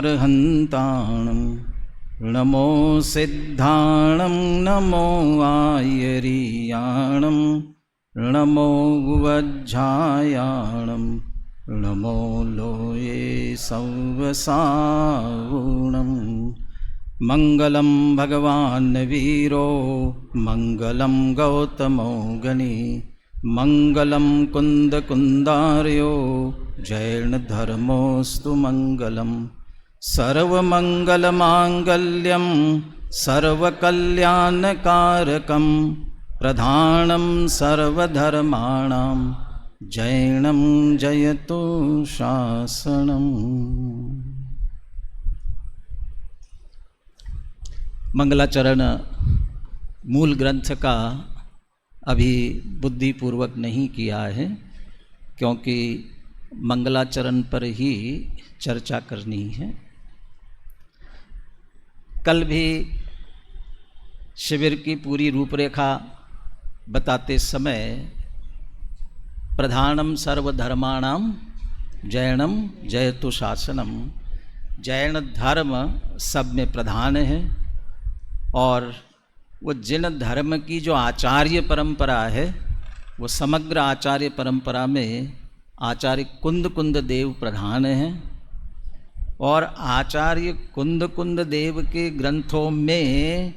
पापरहन्ताणं नमो सिद्धाणं नमो आयरीयाणं नमो वज्झायाणं नमो लोये सौवसावुणं। मंगलं भगवान् वीरो मंगलं गौतमो गणी मंगलं कुन्दकुन्दार्यो जैनधर्मोऽस्तु मंगलम्। सर्वमङ्गलमाङ्गल्यं सर्वकल्याणकारकं प्रधानं सर्वधर्माणां जैनं जयतु शासनम्। मंगलाचरण मूल ग्रंथ का अभी बुद्धिपूर्वक नहीं किया है, क्योंकि मंगलाचरण पर ही चर्चा करनी है। कल भी शिविर की पूरी रूपरेखा बताते समय प्रधानम सर्वधर्माणाम जैनम जयतु शासनम, जैन धर्म सब में प्रधान है और वो जिन धर्म की जो आचार्य परंपरा है वो समग्र आचार्य परंपरा में आचार्य कुंद कुंद देव प्रधान हैं। और आचार्य कुंद कुंद देव के ग्रंथों में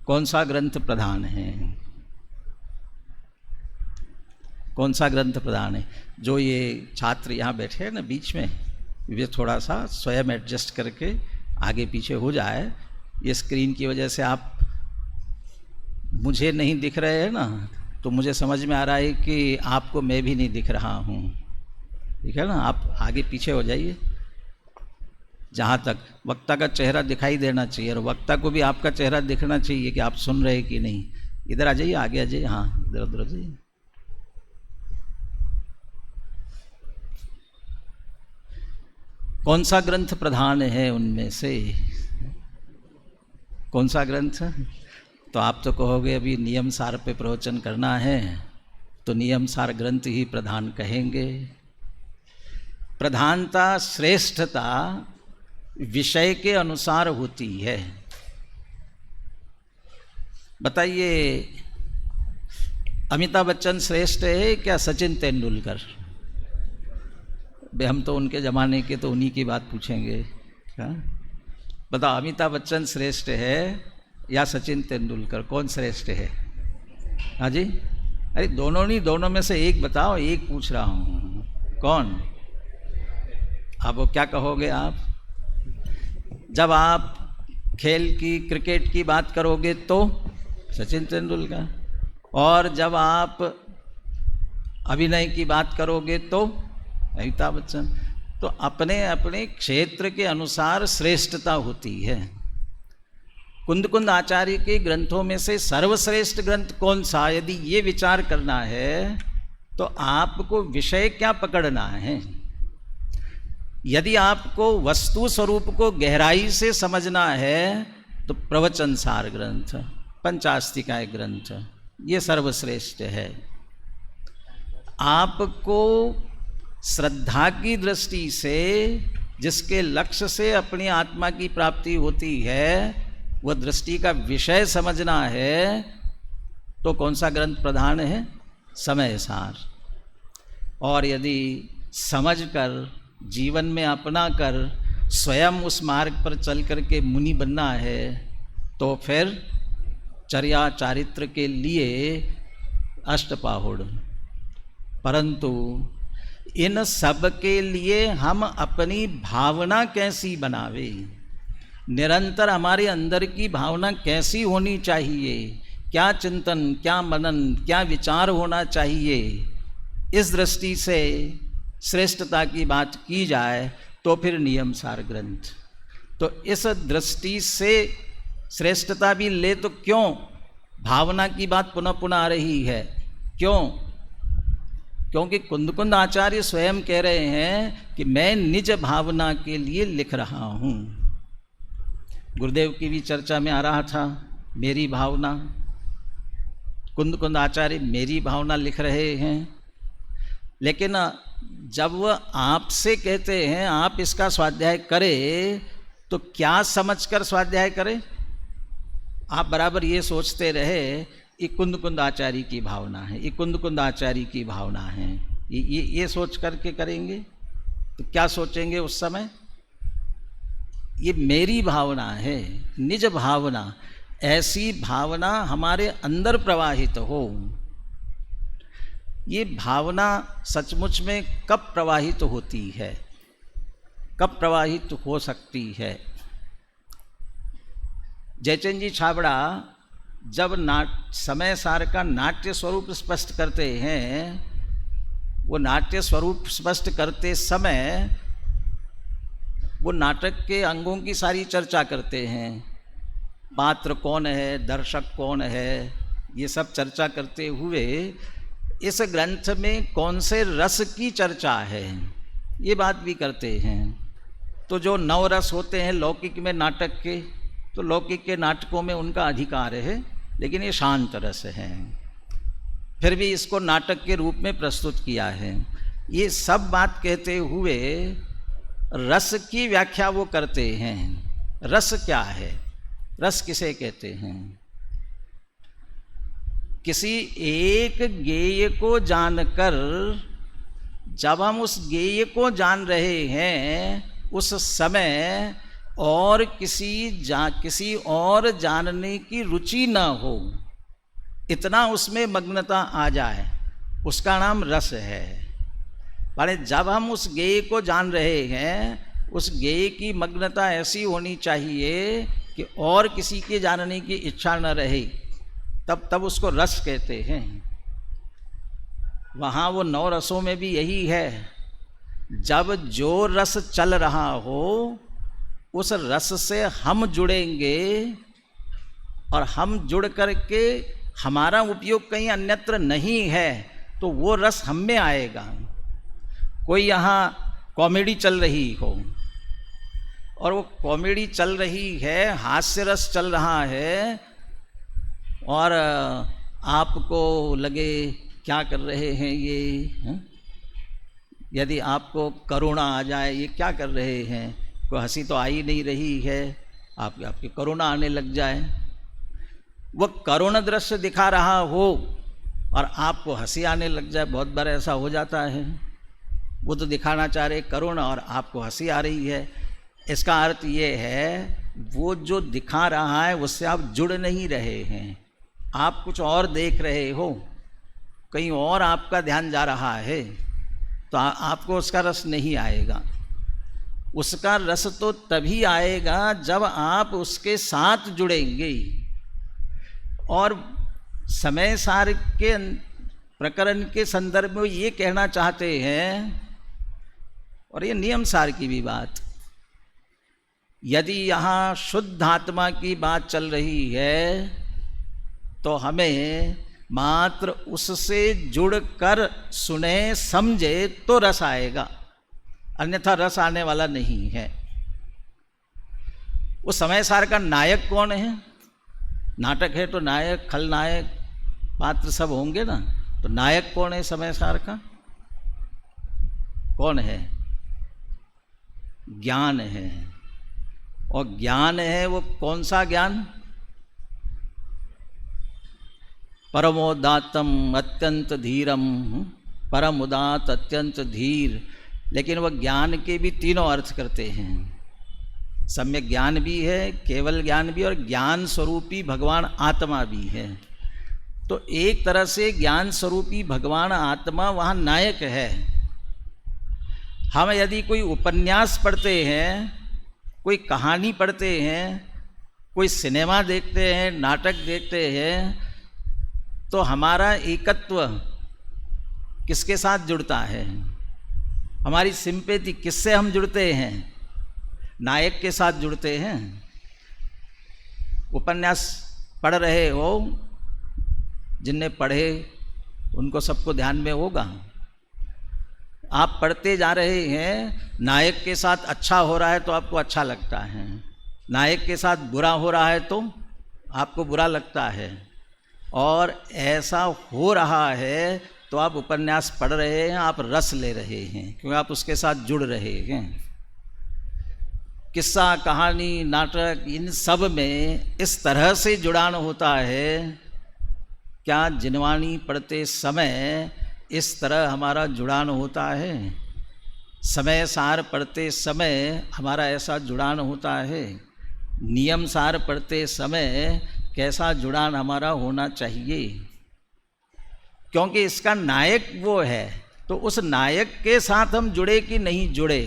कौन सा ग्रंथ प्रधान है? कौन सा ग्रंथ प्रधान है? जो ये छात्र यहाँ बैठे हैं ना बीच में, वे थोड़ा सा स्वयं एडजस्ट करके आगे पीछे हो जाए। ये स्क्रीन की वजह से आप मुझे नहीं दिख रहे हैं ना, तो मुझे समझ में आ रहा है कि आपको मैं भी नहीं दिख रहा हूँ, ठीक है ना। आप आगे पीछे हो जाइए, जहाँ तक वक्ता का चेहरा दिखाई देना चाहिए और वक्ता को भी आपका चेहरा दिखना चाहिए कि आप सुन रहे कि नहीं। इधर आ जाइए, आगे आ जाइए, हाँ इधर उधर आ जाइए। कौन सा ग्रंथ प्रधान है उनमें से? कौन सा ग्रंथ? तो आप तो कहोगे अभी नियम सार पे प्रवचन करना है, तो नियम सार ग्रंथ ही प्रधान कहेंगे। प्रधानता, श्रेष्ठता विषय के अनुसार होती है। बताइए, अमिताभ बच्चन श्रेष्ठ है क्या सचिन तेंदुलकर? हम तो उनके ज़माने के, तो उन्हीं की बात पूछेंगे। हाँ बताओ, अमिताभ बच्चन श्रेष्ठ है या सचिन तेंदुलकर? कौन श्रेष्ठ है? हाँ जी, अरे दोनों नहीं, दोनों में से एक बताओ, एक पूछ रहा हूँ। कौन? अब वो क्या कहोगे आप? जब आप खेल की, क्रिकेट की बात करोगे तो सचिन तेंदुलकर, और जब आप अभिनय की बात करोगे तो अमिताभ बच्चन। तो अपने अपने क्षेत्र के अनुसार श्रेष्ठता होती है। कुंद कुंद आचार्य के ग्रंथों में से सर्वश्रेष्ठ ग्रंथ कौन सा, यदि ये विचार करना है तो आपको विषय क्या पकड़ना है। यदि आपको वस्तु स्वरूप को गहराई से समझना है तो प्रवचन सार ग्रंथ, पंचास्तिकाय ग्रंथ, ये सर्वश्रेष्ठ है। आपको श्रद्धा की दृष्टि से जिसके लक्ष्य से अपनी आत्मा की प्राप्ति होती है, वह दृष्टि का विषय समझना है तो कौन सा ग्रंथ प्रधान है? समय सार। और यदि समझकर, जीवन में अपना कर, स्वयं उस मार्ग पर चल करके मुनि बनना है तो फिर चर्या चारित्र के लिए अष्टपाहुड़। परंतु इन सब के लिए हम अपनी भावना कैसी बनावे, निरंतर हमारे अंदर की भावना कैसी होनी चाहिए, क्या चिंतन, क्या मनन, क्या विचार होना चाहिए, इस दृष्टि से श्रेष्ठता की बात की जाए तो फिर नियम सार ग्रंथ। तो इस दृष्टि से श्रेष्ठता भी ले तो क्यों भावना की बात पुनः पुनः आ रही है? क्यों? क्योंकि कुंद कुंद आचार्य स्वयं कह रहे हैं कि मैं निज भावना के लिए लिख रहा हूँ। गुरुदेव की भी चर्चा में आ रहा था, मेरी भावना। कुंद कुंद आचार्य मेरी भावना लिख रहे हैं, लेकिन जब वह आपसे कहते हैं आप इसका स्वाध्याय करें, तो क्या समझकर स्वाध्याय करें? आप बराबर ये सोचते रहे ये कुंद कुंद आचार्य की भावना है, ये कुंद कुंद आचार्य की भावना है, ये सोच करके करेंगे तो क्या सोचेंगे उस समय? ये मेरी भावना है, निज भावना। ऐसी भावना हमारे अंदर प्रवाहित हो। ये भावना सचमुच में कब प्रवाहित होती है, कब प्रवाहित हो सकती है? जयचंद जी छाबड़ा जब समय सार का नाट्य स्वरूप स्पष्ट करते हैं, वो नाट्य स्वरूप स्पष्ट करते समय वो नाटक के अंगों की सारी चर्चा करते हैं। पात्र कौन है, दर्शक कौन है, ये सब चर्चा करते हुए इस ग्रंथ में कौन से रस की चर्चा है, ये बात भी करते हैं। तो जो 9 रस होते हैं लौकिक में नाटक के, तो लौकिक के नाटकों में उनका अधिकार है, लेकिन ये शांत रस है। फिर भी इसको नाटक के रूप में प्रस्तुत किया है। ये सब बात कहते हुए रस की व्याख्या वो करते हैं। रस क्या है, रस किसे कहते हैं? किसी एक गेय को जानकर, जब हम उस गेय को जान रहे हैं, उस समय और किसी और जानने की रुचि न हो, इतना उसमें मग्नता आ जाए, उसका नाम रस है। माने जब हम उस गेय को जान रहे हैं, उस गेय की मग्नता ऐसी होनी चाहिए कि और किसी के जानने की इच्छा न रहे, तब उसको रस कहते हैं। वहाँ वो 9 रसों में भी यही है। जब जो रस चल रहा हो, उस रस से हम जुड़ेंगे और हम जुड़ करके हमारा उपयोग कहीं अन्यत्र नहीं है, तो वो रस हम में आएगा। कोई यहाँ कॉमेडी चल रही हो और वो कॉमेडी चल रही है, हास्य रस चल रहा है, और आपको लगे क्या कर रहे हैं ये, यदि आपको करुणा आ जाए, ये क्या कर रहे हैं, कोई हंसी तो आ ही नहीं रही है, आपकी करुणा आने लग जाए। वह करुण दृश्य दिखा रहा हो और आपको हंसी आने लग जाए, बहुत बार ऐसा हो जाता है। वो तो दिखाना चाह रहे करुण और आपको हंसी आ रही है। इसका अर्थ ये है वो जो दिखा रहा है उससे आप जुड़ नहीं रहे हैं, आप कुछ और देख रहे हो, कहीं और आपका ध्यान जा रहा है, तो आपको उसका रस नहीं आएगा। उसका रस तो तभी आएगा जब आप उसके साथ जुड़ेंगे। और समय सार के प्रकरण के संदर्भ में ये कहना चाहते हैं, और ये नियम सार की भी बात, यदि यहाँ शुद्ध आत्मा की बात चल रही है तो हमें मात्र उससे जुड़कर सुने समझे तो रस आएगा, अन्यथा रस आने वाला नहीं है। उस समय सार का नायक कौन है? नाटक है तो नायक, खलनायक, पात्र सब होंगे ना, तो नायक कौन है समय सार का? कौन है? ज्ञान है। और ज्ञान है वो कौन सा ज्ञान? परमोदातम अत्यंत धीरम, परम उदात अत्यंत धीर। लेकिन वह ज्ञान के भी 3 अर्थ करते हैं। सम्यक ज्ञान भी है, केवल ज्ञान भी, और ज्ञान स्वरूपी भगवान आत्मा भी है। तो एक तरह से ज्ञान स्वरूपी भगवान आत्मा वहाँ नायक है। हम यदि कोई उपन्यास पढ़ते हैं, कोई कहानी पढ़ते हैं, कोई सिनेमा देखते हैं, नाटक देखते हैं, तो हमारा एकत्व किसके साथ जुड़ता है? हमारी सिंपैथी किससे हम जुड़ते हैं? नायक के साथ जुड़ते हैं। उपन्यास पढ़ रहे हो, जिनने पढ़े उनको सबको ध्यान में होगा। आप पढ़ते जा रहे हैं, नायक के साथ अच्छा हो रहा है तो आपको अच्छा लगता है, नायक के साथ बुरा हो रहा है तो आपको बुरा लगता है। और ऐसा हो रहा है तो आप उपन्यास पढ़ रहे हैं, आप रस ले रहे हैं, क्योंकि आप उसके साथ जुड़ रहे हैं। किस्सा, कहानी, नाटक, इन सब में इस तरह से जुड़ान होता है। क्या जिनवाणी पढ़ते समय इस तरह हमारा जुड़ान होता है? समय सार पढ़ते समय हमारा ऐसा जुड़ान होता है? नियम सार पढ़ते समय कैसा जुड़ान हमारा होना चाहिए? क्योंकि इसका नायक वो है, तो उस नायक के साथ हम जुड़े कि नहीं जुड़े।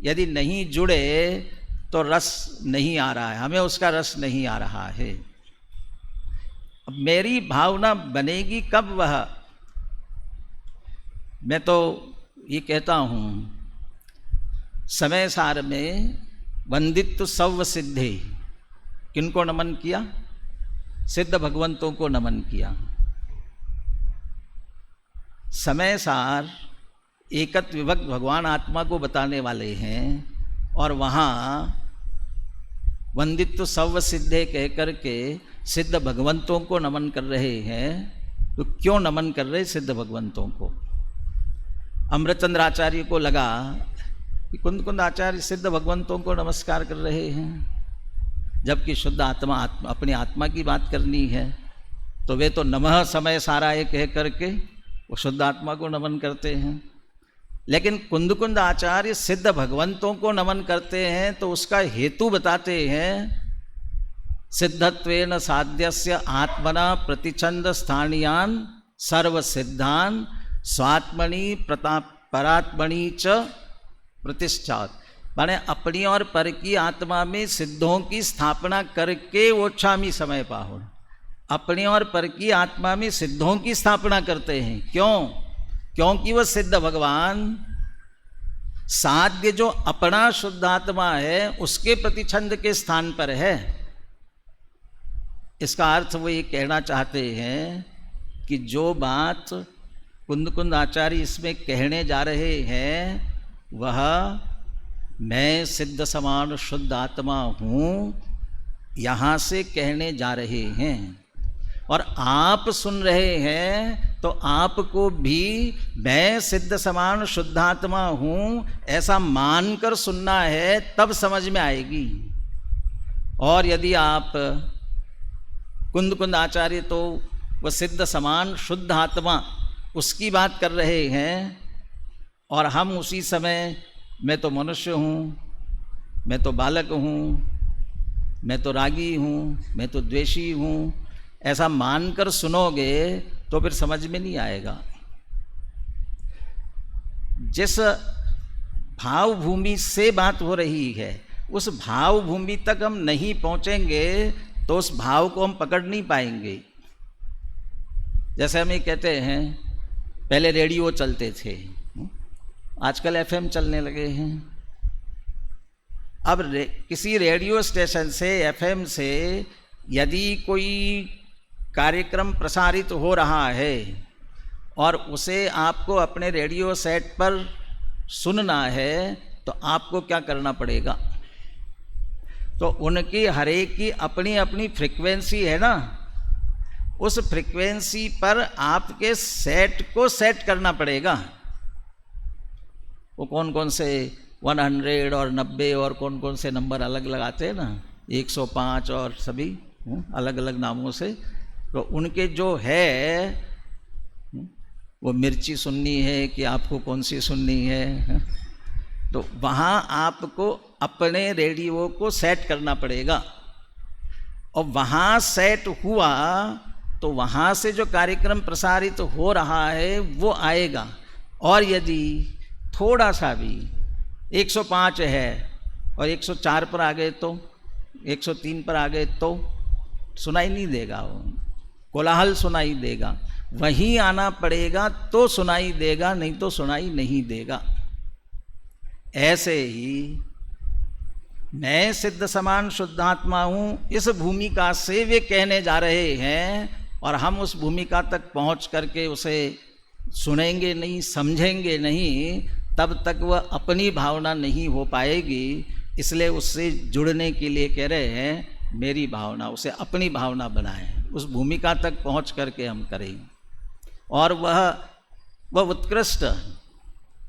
यदि नहीं जुड़े तो रस नहीं आ रहा है, हमें उसका रस नहीं आ रहा है। अब मेरी भावना बनेगी कब वह? मैं तो ये कहता हूँ, समय सार में वंदित्व सव्व सिद्धे, किनको नमन किया? सिद्ध भगवंतों को नमन किया। समय सार एकत्व विभक्त भगवान आत्मा को बताने वाले हैं, और वहाँ वंदित्व सव्व सिद्धे कह करके सिद्ध भगवंतों को नमन कर रहे हैं। तो क्यों नमन कर रहे सिद्ध भगवंतों को? अमृतचंद्र आचार्य को लगा कि कुंद कुंद आचार्य सिद्ध भगवंतों को नमस्कार कर रहे हैं, जबकि शुद्ध आत्मा अपनी आत्मा की बात करनी है, तो वे तो नमः समय साराय कह करके वो शुद्ध आत्मा को नमन करते हैं। लेकिन कुंद कुंद आचार्य सिद्ध भगवंतों को नमन करते हैं, तो उसका हेतु बताते हैं। सिद्धत्वेन साध्यस्य आत्मना प्रतिछंद स्थानीयान सर्व सिद्धान स्वात्मनि परात्मनि च प्रतिष्ठात। माने अपनी और पर की आत्मा में सिद्धों की स्थापना करके वोच्छामी समय पाहुन, अपनी और पर की आत्मा में सिद्धों की स्थापना करते हैं। क्यों? क्योंकि वह सिद्ध भगवान साध्य जो अपना शुद्ध आत्मा है उसके प्रतिछंद के स्थान पर है। इसका अर्थ वो ये कहना चाहते हैं कि जो बात कुंद कुंद आचार्य इसमें कहने जा रहे हैं वह मैं सिद्ध समान शुद्ध आत्मा हूँ यहाँ से कहने जा रहे हैं। और आप सुन रहे हैं तो आपको भी मैं सिद्ध समान शुद्धात्मा हूँ ऐसा मानकर सुनना है, तब समझ में आएगी। और यदि आप कुंद कुंद आचार्य तो वह सिद्ध समान शुद्ध आत्मा उसकी बात कर रहे हैं, और हम उसी समय मैं तो मनुष्य हूँ, मैं तो बालक हूँ, मैं तो रागी हूँ, मैं तो द्वेषी हूँ, ऐसा मानकर सुनोगे तो फिर समझ में नहीं आएगा। जिस भाव भूमि से बात हो रही है उस भाव भूमि तक हम नहीं पहुंचेंगे तो उस भाव को हम पकड़ नहीं पाएंगे। जैसे हम ये कहते हैं पहले रेडियो चलते थे, आजकल एफएम चलने लगे हैं। अब किसी रेडियो स्टेशन से एफएम से यदि कोई कार्यक्रम प्रसारित हो रहा है और उसे आपको अपने रेडियो सेट पर सुनना है तो आपको क्या करना पड़ेगा? तो उनकी हर एक की अपनी अपनी फ्रीक्वेंसी है ना, उस फ्रीक्वेंसी पर आपके सेट को सेट करना पड़ेगा। वो कौन कौन से 100 और 90 और कौन कौन से नंबर अलग लगाते हैं ना, 105 और सभी अलग अलग नामों से। तो उनके जो है वो मिर्ची सुननी है कि आपको कौन सी सुननी है, तो वहाँ आपको अपने रेडियो को सेट करना पड़ेगा। और वहाँ सेट हुआ तो वहाँ से जो कार्यक्रम प्रसारित हो रहा है वो आएगा। और यदि थोड़ा सा भी 105 है और 104 पर आ गए तो 103 पर आ गए तो सुनाई नहीं देगा, वो कोलाहल सुनाई देगा। वहीं आना पड़ेगा तो सुनाई देगा, नहीं तो सुनाई नहीं देगा। ऐसे ही मैं सिद्ध समान शुद्धात्मा हूँ इस भूमिका से वे कहने जा रहे हैं, और हम उस भूमिका तक पहुँच करके उसे सुनेंगे नहीं, समझेंगे नहीं, तब तक वह अपनी भावना नहीं हो पाएगी। इसलिए उससे जुड़ने के लिए कह रहे हैं मेरी भावना, उसे अपनी भावना बनाएं, उस भूमिका तक पहुँच करके हम करें। और वह वह उत्कृष्ट,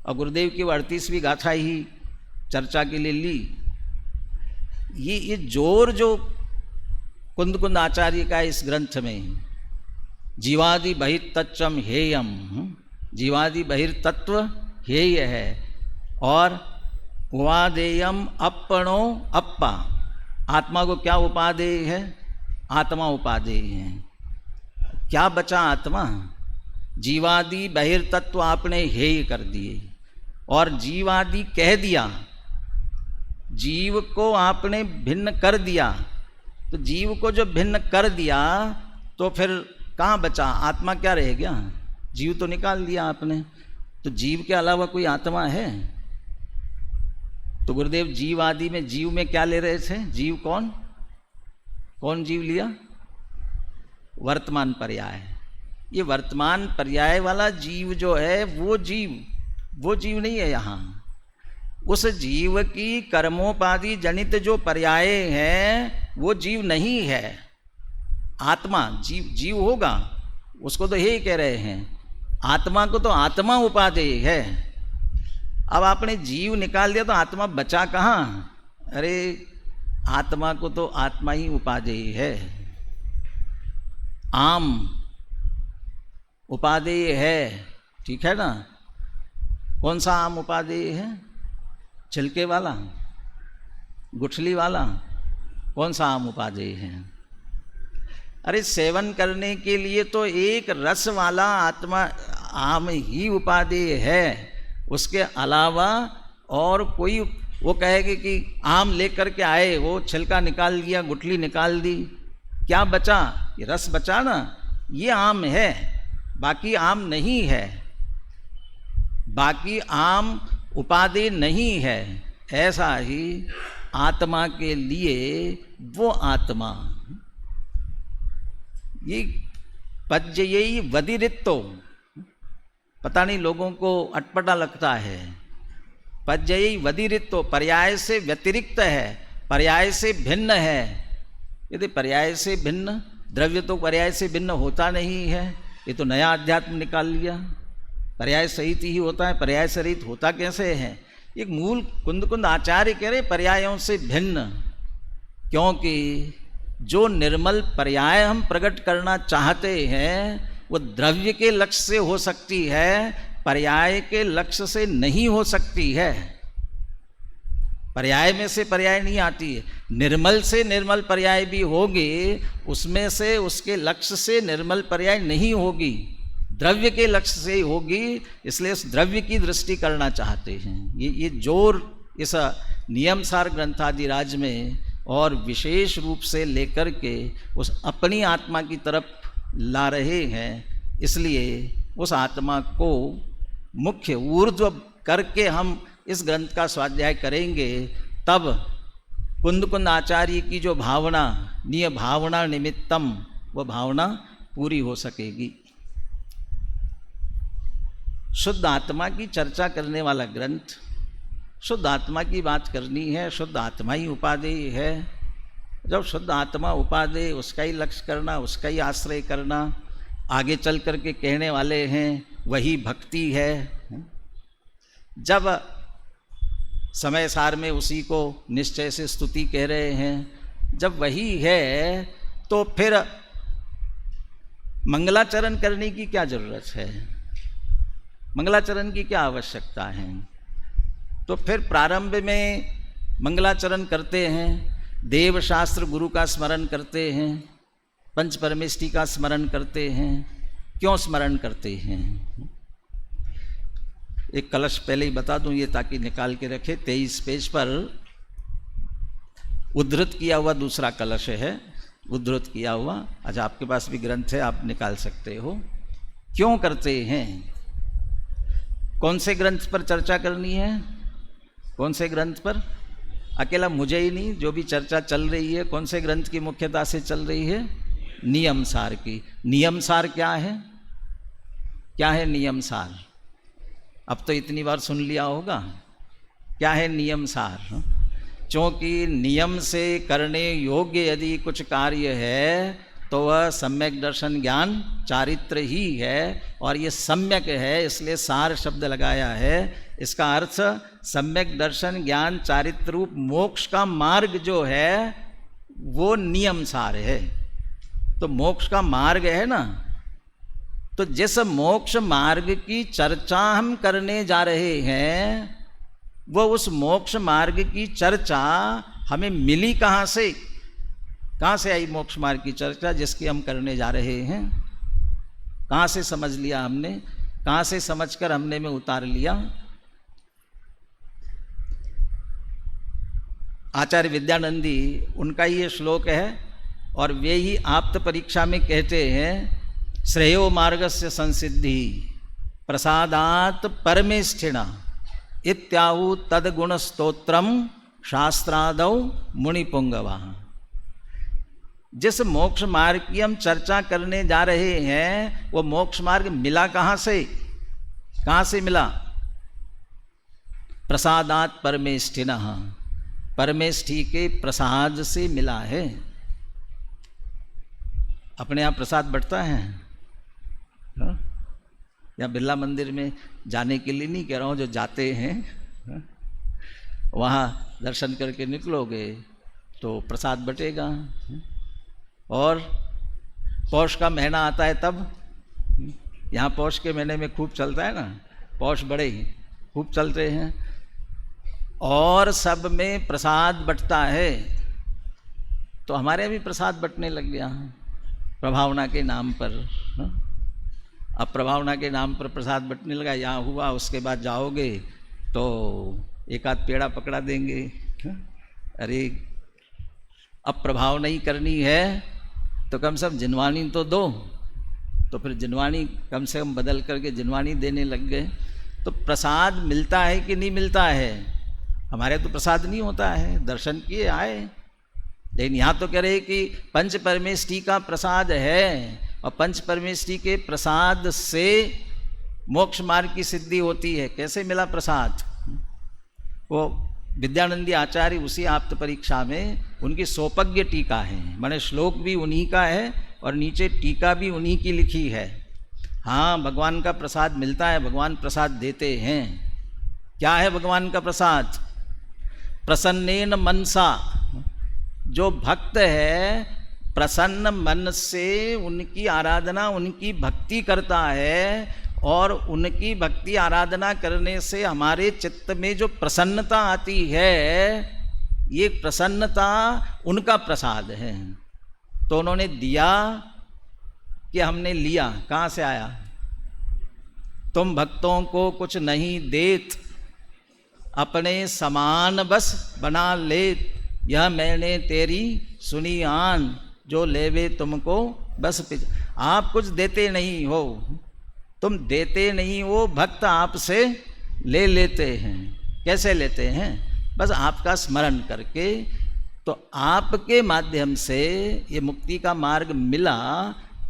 और गुरुदेव की 38वीं गाथा ही चर्चा के लिए ली। ये जोर जो कुंद कुंद आचार्य का इस ग्रंथ में, जीवादि बहिर्तत्वम हेयम, जीवादि बहिर्तत्व हेय है, और उपादेयम अपणो अप्पा, आत्मा को क्या उपादेय है? आत्मा उपादेय है। क्या बचा आत्मा? जीवादि बहिर्तत्व आपने हेय कर दिए, और जीवादि कह दिया, जीव को आपने भिन्न कर दिया। तो जीव को जो भिन्न कर दिया तो फिर कहाँ बचा? आत्मा क्या रह गया? जीव तो निकाल दिया आपने, तो जीव के अलावा कोई आत्मा है? तो गुरुदेव जीव आदि में, जीव में क्या ले रहे थे? जीव कौन कौन जीव लिया? वर्तमान पर्याय। ये वर्तमान पर्याय वाला जीव जो है वो जीव नहीं है यहाँ। उस जीव की कर्मोपाधि जनित जो पर्याय है वो जीव नहीं है। आत्मा जीव होगा, उसको तो यही कह रहे हैं। आत्मा को तो आत्मा उपादेय है। अब आपने जीव निकाल दिया तो आत्मा बचा कहाँ? अरे आत्मा को तो आत्मा ही उपादेय है। आम उपादेय है, ठीक है ना? कौन सा आम उपादेय है? छिलके वाला, गुठली वाला? कौन सा आम उपादेय है? अरे सेवन करने के लिए तो एक रस वाला आत्मा आम ही उपादेय है। उसके अलावा और कोई, वो कहेगी कि आम लेकर के आए, वो छिलका निकाल दिया, गुठली निकाल दी, क्या बचा? ये रस बचा ना, ये आम है, बाकी आम नहीं है। बाकी आम उपादेय नहीं है। ऐसा ही आत्मा के लिए वो आत्मा, ये पज्ययी वदिरित्तो, पता नहीं लोगों को अटपटा लगता है। पज्ययी वदिरित्तो पर्याय से व्यतिरिक्त है, पर्याय से भिन्न है। यदि पर्याय से भिन्न, द्रव्य तो पर्याय से भिन्न होता नहीं है। ये तो नया अध्यात्म निकाल लिया। पर्याय सहित ही होता है, पर्याय से रहित होता कैसे है? एक मूल कुंद कुंद आचार्य कह रहे पर्यायों से भिन्न, क्योंकि जो निर्मल पर्याय हम प्रकट करना चाहते हैं वो द्रव्य के लक्ष्य से हो सकती है, पर्याय के लक्ष्य से नहीं हो सकती है। पर्याय में से पर्याय नहीं आती है। निर्मल से निर्मल पर्याय भी होगी, उसमें से उसके लक्ष्य से निर्मल पर्याय नहीं होगी, द्रव्य के लक्ष्य से ही होगी। इसलिए उस द्रव्य की दृष्टि करना चाहते हैं। ये जोर इस नियमसार ग्रंथादिराज में और विशेष रूप से लेकर के उस अपनी आत्मा की तरफ ला रहे हैं। इसलिए उस आत्मा को मुख्य ऊर्ध्व करके हम इस ग्रंथ का स्वाध्याय करेंगे, तब कुंद कुंद आचार्य की जो भावना, निय भावना निमित्तम, वह भावना पूरी हो सकेगी। शुद्ध आत्मा की चर्चा करने वाला ग्रंथ, शुद्ध आत्मा की बात करनी है। शुद्ध आत्मा ही उपादेय है। जब शुद्ध आत्मा उपादेय, उसका ही लक्ष्य करना, उसका ही आश्रय करना, आगे चल कर के कहने वाले हैं वही भक्ति है। जब समय सार में उसी को निश्चय से स्तुति कह रहे हैं, जब वही है तो फिर मंगलाचरण करने की क्या जरूरत है? मंगलाचरण की क्या आवश्यकता है? तो फिर प्रारंभ में मंगलाचरण करते हैं, देव शास्त्र गुरु का स्मरण करते हैं, पंच परमेष्टि का स्मरण करते हैं। क्यों स्मरण करते हैं? एक कलश पहले ही बता दूं ये, ताकि निकाल के रखे। 23 पेज पर उद्धृत किया हुआ दूसरा कलश है, उद्धृत किया हुआ। अच्छा, आपके पास भी ग्रंथ है, आप निकाल सकते हो। क्यों करते हैं? कौन से ग्रंथ पर चर्चा करनी है? कौन से ग्रंथ पर? अकेला मुझे ही नहीं, जो भी चर्चा चल रही है कौन से ग्रंथ की मुख्यता से चल रही है? नियमसार की। नियमसार क्या है? क्या है नियमसार? अब तो इतनी बार सुन लिया होगा। क्या है नियमसार? क्योंकि नियम से करने योग्य यदि कुछ कार्य है तो वह सम्यक दर्शन ज्ञान चारित्र ही है। और ये सम्यक है इसलिए सार शब्द लगाया है। इसका अर्थ सम्यक दर्शन ज्ञान चारित्र रूप मोक्ष का मार्ग जो है वो नियम सार है। तो मोक्ष का मार्ग है ना, तो जिस मोक्ष मार्ग की चर्चा हम करने जा रहे हैं वो उस मोक्ष मार्ग की चर्चा हमें मिली कहाँ से? कहाँ से आई मोक्ष मार्ग की चर्चा जिसकी हम करने जा रहे हैं? कहाँ से समझ लिया हमने? कहाँ से समझकर हमने में उतार लिया? आचार्य विद्यानंदी उनका ये श्लोक है और वे ही आप्त परीक्षा में कहते हैं, श्रेयो मार्गस्य संसिद्धि प्रसादात परमेष्ठिना इत्याहु तद्गुण स्तोत्रम शास्त्रादौ मुनिपुंगवा। जिस मोक्ष मार्ग की हम चर्चा करने जा रहे हैं वो मोक्ष मार्ग मिला कहाँ से? कहाँ से मिला? प्रसादात परमेष्ठिना, परमेष्ठी के प्रसाद से मिला है। अपने यहाँ प्रसाद बंटता है या बिरला मंदिर में जाने के लिए नहीं कह रहा हूँ, जो जाते हैं वहाँ दर्शन करके निकलोगे तो प्रसाद बटेगा। और पौष का महीना आता है तब, यहाँ पौष के महीने में खूब चलता है ना, पौष बड़े ही खूब चलते हैं और सब में प्रसाद बटता है। तो हमारे भी प्रसाद बटने लग गया प्रभावना के नाम पर। अब प्रभावना के नाम पर प्रसाद बटने लगा। यहाँ हुआ, उसके बाद जाओगे तो एक आध पेड़ा पकड़ा देंगे। अरे अब प्रभाव नहीं करनी है तो कम से कम जिनवानी तो दो। तो फिर जिनवानी कम से कम बदल करके जिनवानी देने लग गए। तो प्रसाद मिलता है कि नहीं मिलता है? हमारे तो प्रसाद नहीं होता है, दर्शन किए आए। लेकिन यहाँ तो कह रहे कि पंच परमेष्ठी का प्रसाद है और पंच परमेष्ठी के प्रसाद से मोक्ष मार्ग की सिद्धि होती है। कैसे मिला प्रसाद? वो विद्यानंदी आचार्य उसी आप्त परीक्षा में उनकी सोपज्ञ टीका है, माने श्लोक भी उन्हीं का है और नीचे टीका भी उन्हीं की लिखी है। हाँ, भगवान का प्रसाद मिलता है, भगवान प्रसाद देते हैं। क्या है भगवान का प्रसाद? प्रसन्नेन मनसा, जो भक्त है प्रसन्न मन से उनकी आराधना उनकी भक्ति करता है और उनकी भक्ति आराधना करने से हमारे चित्त में जो प्रसन्नता आती है ये प्रसन्नता उनका प्रसाद है। तो उन्होंने दिया कि हमने लिया? कहाँ से आया? तुम भक्तों को कुछ नहीं देत, अपने समान बस बना लेत, यह मैंने तेरी सुनी आन, जो लेवे तुमको बस आप कुछ देते नहीं हो, तुम देते नहीं हो, भक्त आपसे ले लेते हैं। कैसे लेते हैं? बस आपका स्मरण करके। तो आपके माध्यम से ये मुक्ति का मार्ग मिला,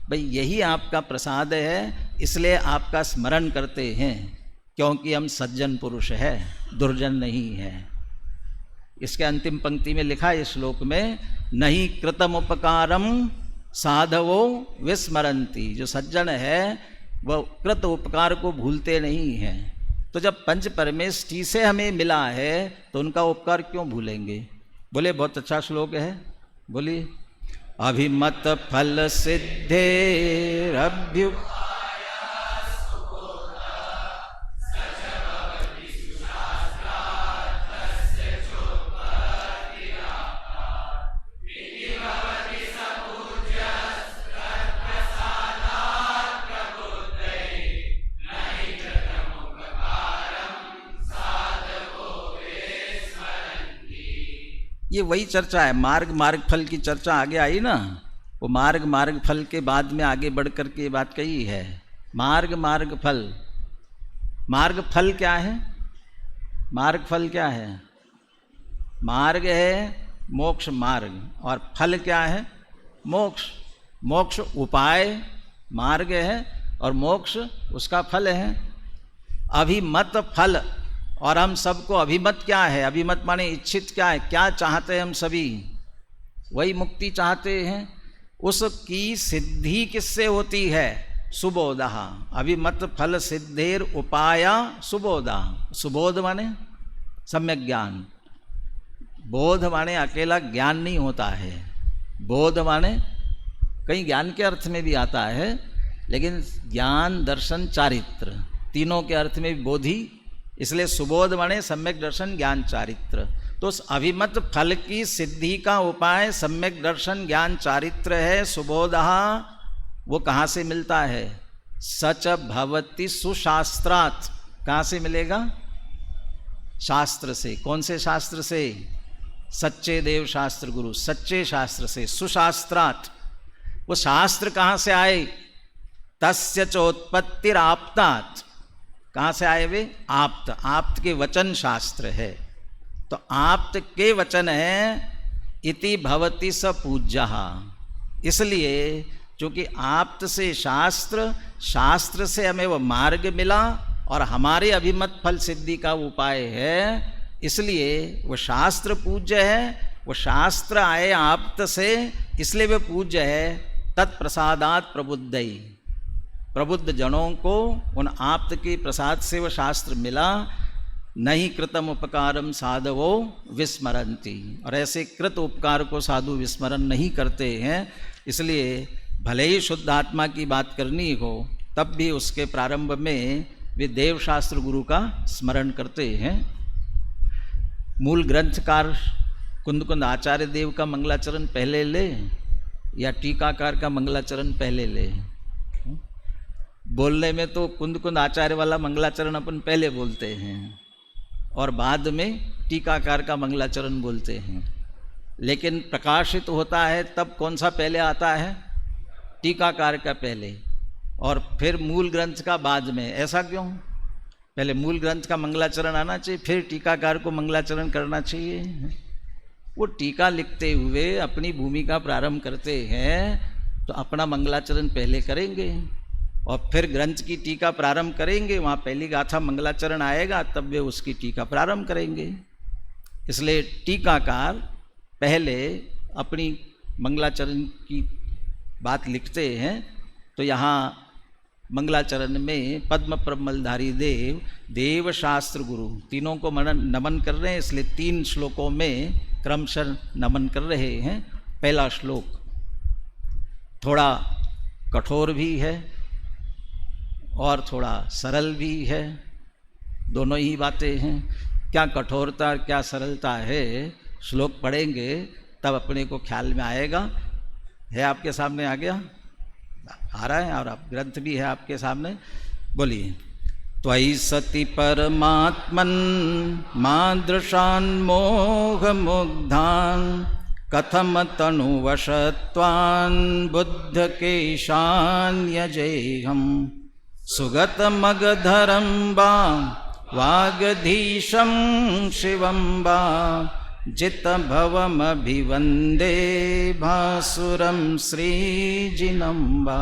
भाई यही आपका प्रसाद है, इसलिए आपका स्मरण करते हैं, क्योंकि हम सज्जन पुरुष है, दुर्जन नहीं है। इसके अंतिम पंक्ति में लिखा है इस श्लोक में, नहीं कृतम उपकारम साधवो विस्मरंती। जो सज्जन है वह कृत उपकार को भूलते नहीं हैं। तो जब पंच परमेष्ठी से हमें मिला है तो उनका उपकार क्यों भूलेंगे? बोले बहुत अच्छा श्लोक है, बोलिए। अभिमत फल सिद्धेरभ्यु ये वही चर्चा है। मार्ग मार्ग फल की चर्चा आगे आई ना, वो मार्ग मार्ग फल के बाद में आगे बढ़ कर के बात कही है। मार्ग मार्ग फल, मार्ग फल क्या है? मार्ग फल क्या है? मार्ग है मोक्ष मार्ग और फल क्या है? मोक्ष। मोक्ष उपाय मार्ग है और मोक्ष उसका फल है। अभिमत फल, और हम सबको अभिमत क्या है? अभिमत माने इच्छित क्या है? क्या चाहते हैं हम सभी? वही मुक्ति चाहते हैं। उसकी सिद्धि किससे होती है? सुबोधः। अभिमत फल सिद्धेर उपाया सुबोधा। सुबोध माने सम्यक ज्ञान। बोध माने अकेला ज्ञान नहीं होता है। बोध माने कई ज्ञान के अर्थ में भी आता है, लेकिन ज्ञान दर्शन चारित्र तीनों के अर्थ में भी बोधि, इसलिए सुबोध माने सम्यक दर्शन ज्ञान चारित्र। तो उस अभिमत फल की सिद्धि का उपाय सम्यक दर्शन ज्ञान चारित्र है। सुबोधः वो कहाँ से मिलता है? सच भवति सुशास्त्रात्। कहाँ से मिलेगा? शास्त्र से। कौन से शास्त्र से? सच्चे देव शास्त्र गुरु, सच्चे शास्त्र से। सुशास्त्रात्। वो शास्त्र कहाँ से आए? तस्य चोत्पत्तिराप्तात्। कहाँ से आए वे? आप्त। आप्त के वचन शास्त्र है। तो आप्त के वचन है इति भवति स पूज्यः। इसलिए चूंकि आप्त से शास्त्र, शास्त्र से हमें वो मार्ग मिला और हमारे अभिमत फल सिद्धि का उपाय है, इसलिए वो शास्त्र पूज्य है। वो शास्त्र आए आप्त से, इसलिए वे पूज्य है। तत्प्रसादात् प्रबुद्धै। प्रबुद्ध जनों को उन आप्त के प्रसाद से वो शास्त्र मिला। नहीं कृतम उपकारम साधवो विस्मरन्ति। और ऐसे कृत उपकार को साधु विस्मरण नहीं करते हैं। इसलिए भले ही शुद्ध आत्मा की बात करनी हो, तब भी उसके प्रारंभ में वे देव शास्त्र गुरु का स्मरण करते हैं। मूल ग्रंथकार कुंद कुंद आचार्य देव का मंगलाचरण पहले ले या टीकाकार का मंगलाचरण पहले ले? बोलने में तो कुंद कुंद आचार्य वाला मंगलाचरण अपन पहले बोलते हैं और बाद में टीकाकार का मंगलाचरण बोलते हैं, लेकिन प्रकाशित होता है तब कौन सा पहले आता है? टीकाकार का पहले और फिर मूल ग्रंथ का बाद में। ऐसा क्यों? पहले मूल ग्रंथ का मंगलाचरण आना चाहिए, फिर टीकाकार को मंगलाचरण करना चाहिए। वो टीका लिखते हुए अपनी भूमिका प्रारंभ करते हैं, तो अपना मंगलाचरण पहले करेंगे और फिर ग्रंथ की टीका प्रारंभ करेंगे। वहाँ पहली गाथा मंगलाचरण आएगा, तब वे उसकी टीका प्रारंभ करेंगे। इसलिए टीकाकार पहले अपनी मंगलाचरण की बात लिखते हैं। तो यहाँ मंगलाचरण में पद्म प्रमलधारी देव, देव शास्त्र गुरु तीनों को नमन कर रहे हैं। इसलिए 3 श्लोकों में क्रमशः नमन कर रहे हैं। पहला श्लोक थोड़ा कठोर भी है और थोड़ा सरल भी है, दोनों ही बातें हैं। क्या कठोरता और क्या सरलता है, श्लोक पढ़ेंगे तब अपने को ख्याल में आएगा। है आपके सामने? आ गया? आ रहा है और आप ग्रंथ भी है आपके सामने। बोलिए। त्वयि सति परमात्मन् मादृशान् मोहमुग्धान् कथम तनुवशत्वान् बुद्धकेशान् यजेऽहम् सुगतमगधरं वा वागधीशं शिवं वा जितभवमभिवन्दे भासुरं श्रीजिनं वा।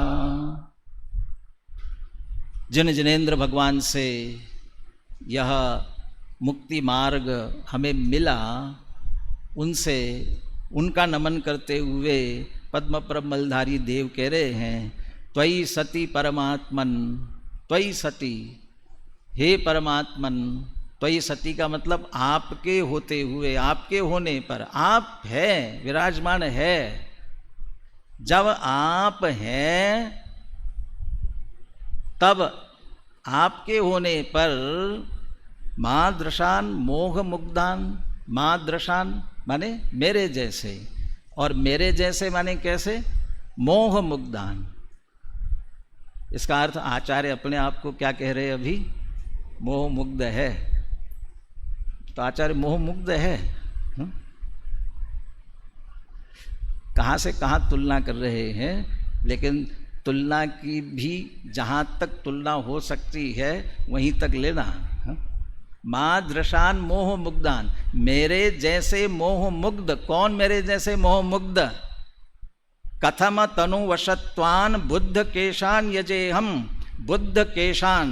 जिन जिनेन्द्र भगवान से यह मुक्ति मार्ग हमें मिला, उनसे उनका नमन करते हुए पद्म प्रमलधारी देव कह रहे हैं, त्वयि सति परमात्मन। त्वयि सति, हे परमात्मन। त्वयि सति का मतलब आपके होते हुए, आपके होने पर। आप है, विराजमान है। जब आप हैं तब आपके होने पर मादृशान मोह मुग्धान। मादृशान माने मेरे जैसे, और मेरे जैसे माने कैसे? मोह मुग्धान। इसका अर्थ आचार्य अपने आप को क्या कह रहे हैं अभी? मोह मुग्ध है। तो आचार्य मोह मुग्ध है। कहाँ से कहाँ तुलना कर रहे हैं, लेकिन तुलना की भी जहाँ तक तुलना हो सकती है वहीं तक लेना। मादृशान मोह मुग्धान, मेरे जैसे मोह मुग्ध। कौन मेरे जैसे मोह मुग्ध? कथम तनु वशत्वान बुद्ध केशान यजेहम। बुद्ध केशान,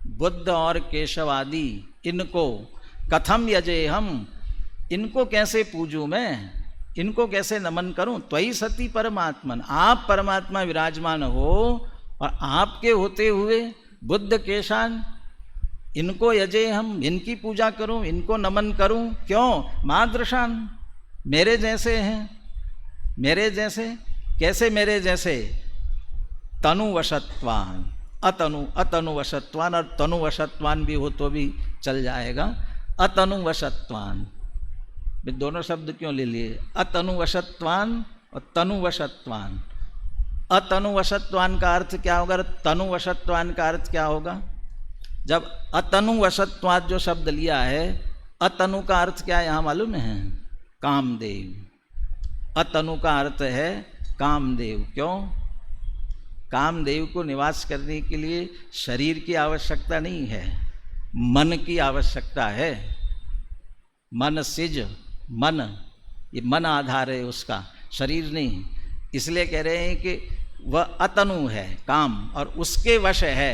बुद्ध और केशवादी, इनको कथम यजेहम, इनको कैसे पूजूं मैं? इनको कैसे नमन करूं? त्वयि सती परमात्मन, आप परमात्मा विराजमान हो और आपके होते हुए बुद्ध केशान, इनको यजे हम, इनकी पूजा करूं, इनको नमन करूं, क्यों? मादृशान, मेरे जैसे हैं। मेरे जैसे कैसे? मेरे जैसे तनुवशत्वान, अतनुवशत्वान, और तनुवशत्वान भी हो तो भी चल जाएगा। अतनुवशत्वान, दोनों शब्द क्यों ले लिए? अतनुवशत्वान और तनुवशत्वान। अतनुवशत्वान का अर्थ क्या होगा? तनुवशत्वान का अर्थ क्या होगा? जब अतनुवशत्वाद जो शब्द लिया है, अतनु का अर्थ क्या है यहाँ मालूम है? कामदेव। अतनु का अर्थ है कामदेव। क्यों? कामदेव को निवास करने के लिए शरीर की आवश्यकता नहीं है, मन की आवश्यकता है। मन सिज, मन, ये मन आधार है उसका, शरीर नहीं। इसलिए कह रहे हैं कि वह अतनु है, काम, और उसके वश है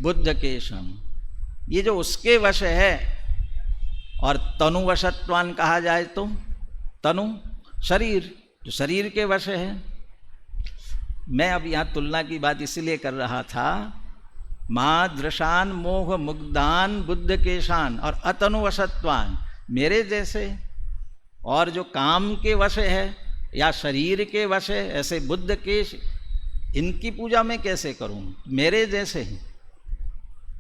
बुद्ध केशम। ये जो उसके वश है, और तनुवशत्वान कहा जाए तो तनु शरीर, जो शरीर के वश है। मैं अब यहाँ तुलना की बात इसलिए कर रहा था, मादृशान मोह मुग्धान बुद्ध केशान और अतनुवशत्वान, मेरे जैसे, और जो काम के वश है या शरीर के वश है, ऐसे बुद्ध केश, इनकी पूजा मैं कैसे करूं? मेरे जैसे ही।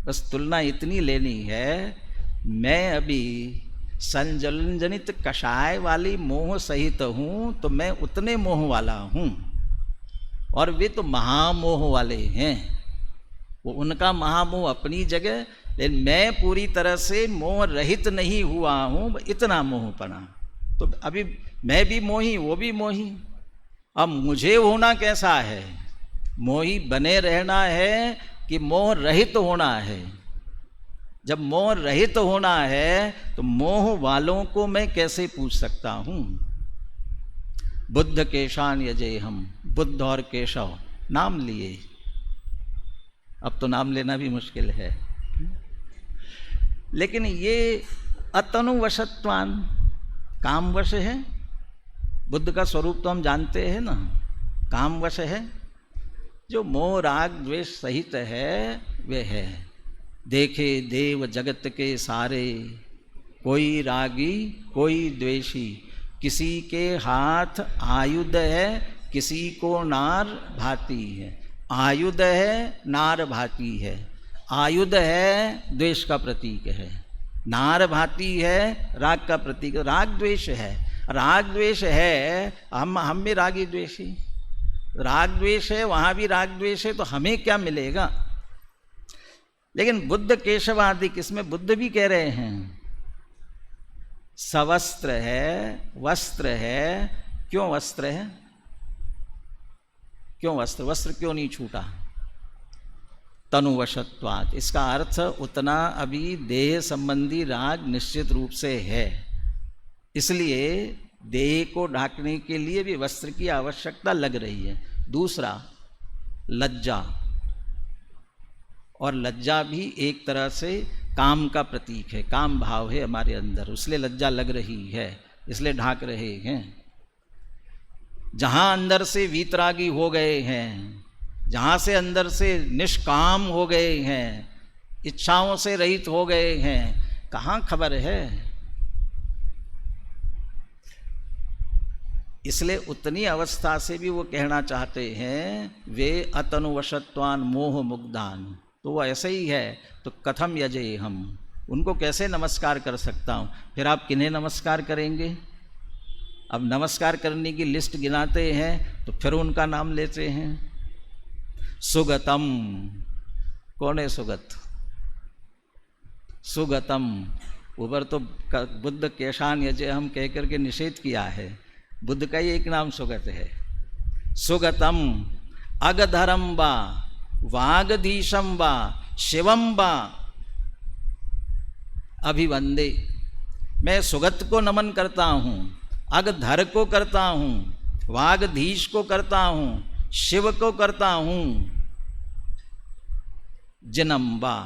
बस तुलना इतनी लेनी है। मैं अभी संजलनजनित कषाय वाली मोह सहित हूं, तो मैं उतने मोह वाला हूं, और वे तो महामोह वाले हैं। वो उनका महामोह अपनी जगह, लेकिन मैं पूरी तरह से मोह रहित नहीं हुआ हूं, इतना मोह पड़ा। तो अभी मैं भी मोही, वो भी मोही। अब मुझे होना कैसा है? मोही बने रहना है कि मोह रहित होना है? जब मोह रहित होना है तो मोह वालों को मैं कैसे पूछ सकता हूं? बुद्ध केशान यजे हम, बुद्ध और केशव नाम लिए। अब तो नाम लेना भी मुश्किल है। लेकिन ये अतनुवशत्वान, कामवश है। बुद्ध का स्वरूप तो हम जानते हैं ना, कामवश है। जो मोह राग द्वेष सहित है वे है। देखे देव जगत के सारे, कोई रागी कोई द्वेषी, किसी के हाथ आयुध है, किसी को नार भाती है। आयुध है, नार भाती है। आयुध है, द्वेष का प्रतीक है। नार भाती है, राग का प्रतीक। राग द्वेष है, राग द्वेष है, हम भी रागी द्वेषी। राग द्वेष है, वहाँ भी राग द्वेष है, तो हमें क्या मिलेगा? लेकिन बुद्ध केशव आदि, किसमें बुद्ध भी कह रहे हैं सवस्त्र है, वस्त्र है। क्यों वस्त्र है? क्यों वस्त्र? वस्त्र क्यों नहीं छूटा? तनुवशत्वात्। इसका अर्थ उतना अभी देह संबंधी राग निश्चित रूप से है, इसलिए देह को ढांकने के लिए भी वस्त्र की आवश्यकता लग रही है। दूसरा, लज्जा, और लज्जा भी एक तरह से काम का प्रतीक है, काम भाव है हमारे अंदर, इसलिए लज्जा लग रही है, इसलिए ढांक रहे हैं। जहाँ अंदर से वीतरागी हो गए हैं, जहाँ से अंदर से निष्काम हो गए हैं, इच्छाओं से रहित हो गए हैं, कहाँ खबर है? इसलिए उतनी अवस्था से भी वो कहना चाहते हैं वे अतनुवशत्वान मोह मुग्धान। तो वो ऐसे ही है, तो कथम यजे हम, उनको कैसे नमस्कार कर सकता हूँ? फिर आप किन्हें नमस्कार करेंगे? अब नमस्कार करने की लिस्ट गिनाते हैं तो फिर उनका नाम लेते हैं। सुगतम, कौन है सुगत? सुगतम, ऊपर तो बुद्ध केशान यजे हम कह करके निषेध किया है, बुद्ध का ही एक नाम सुगत है। सुगतम अगधरम वा वागधीशम वा शिवम वा अभिवंदे। मैं सुगत को नमन करता हूँ, अगधर को करता हूँ, वागधीश को करता हूँ, शिव को करता हूँ, जिनम वा,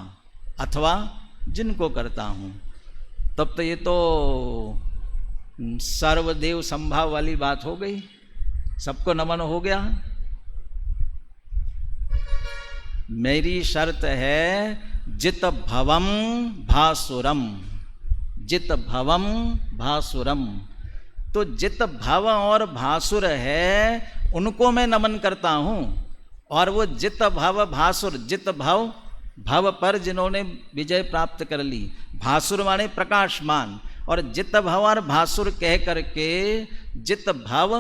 अथवा जिनको करता हूँ। तब तो ये तो सर्वदेव संभाव वाली बात हो गई, सबको नमन हो गया। मेरी शर्त है जित भवम भासुरम, जित भवम भासुरम। तो जित भव और भासुर है उनको मैं नमन करता हूँ, और वो जित भव भासुर, जित भव भव पर जिन्होंने विजय प्राप्त कर ली, भासुर माने प्रकाशमान, और जित भव और भासुर कह करके जित भव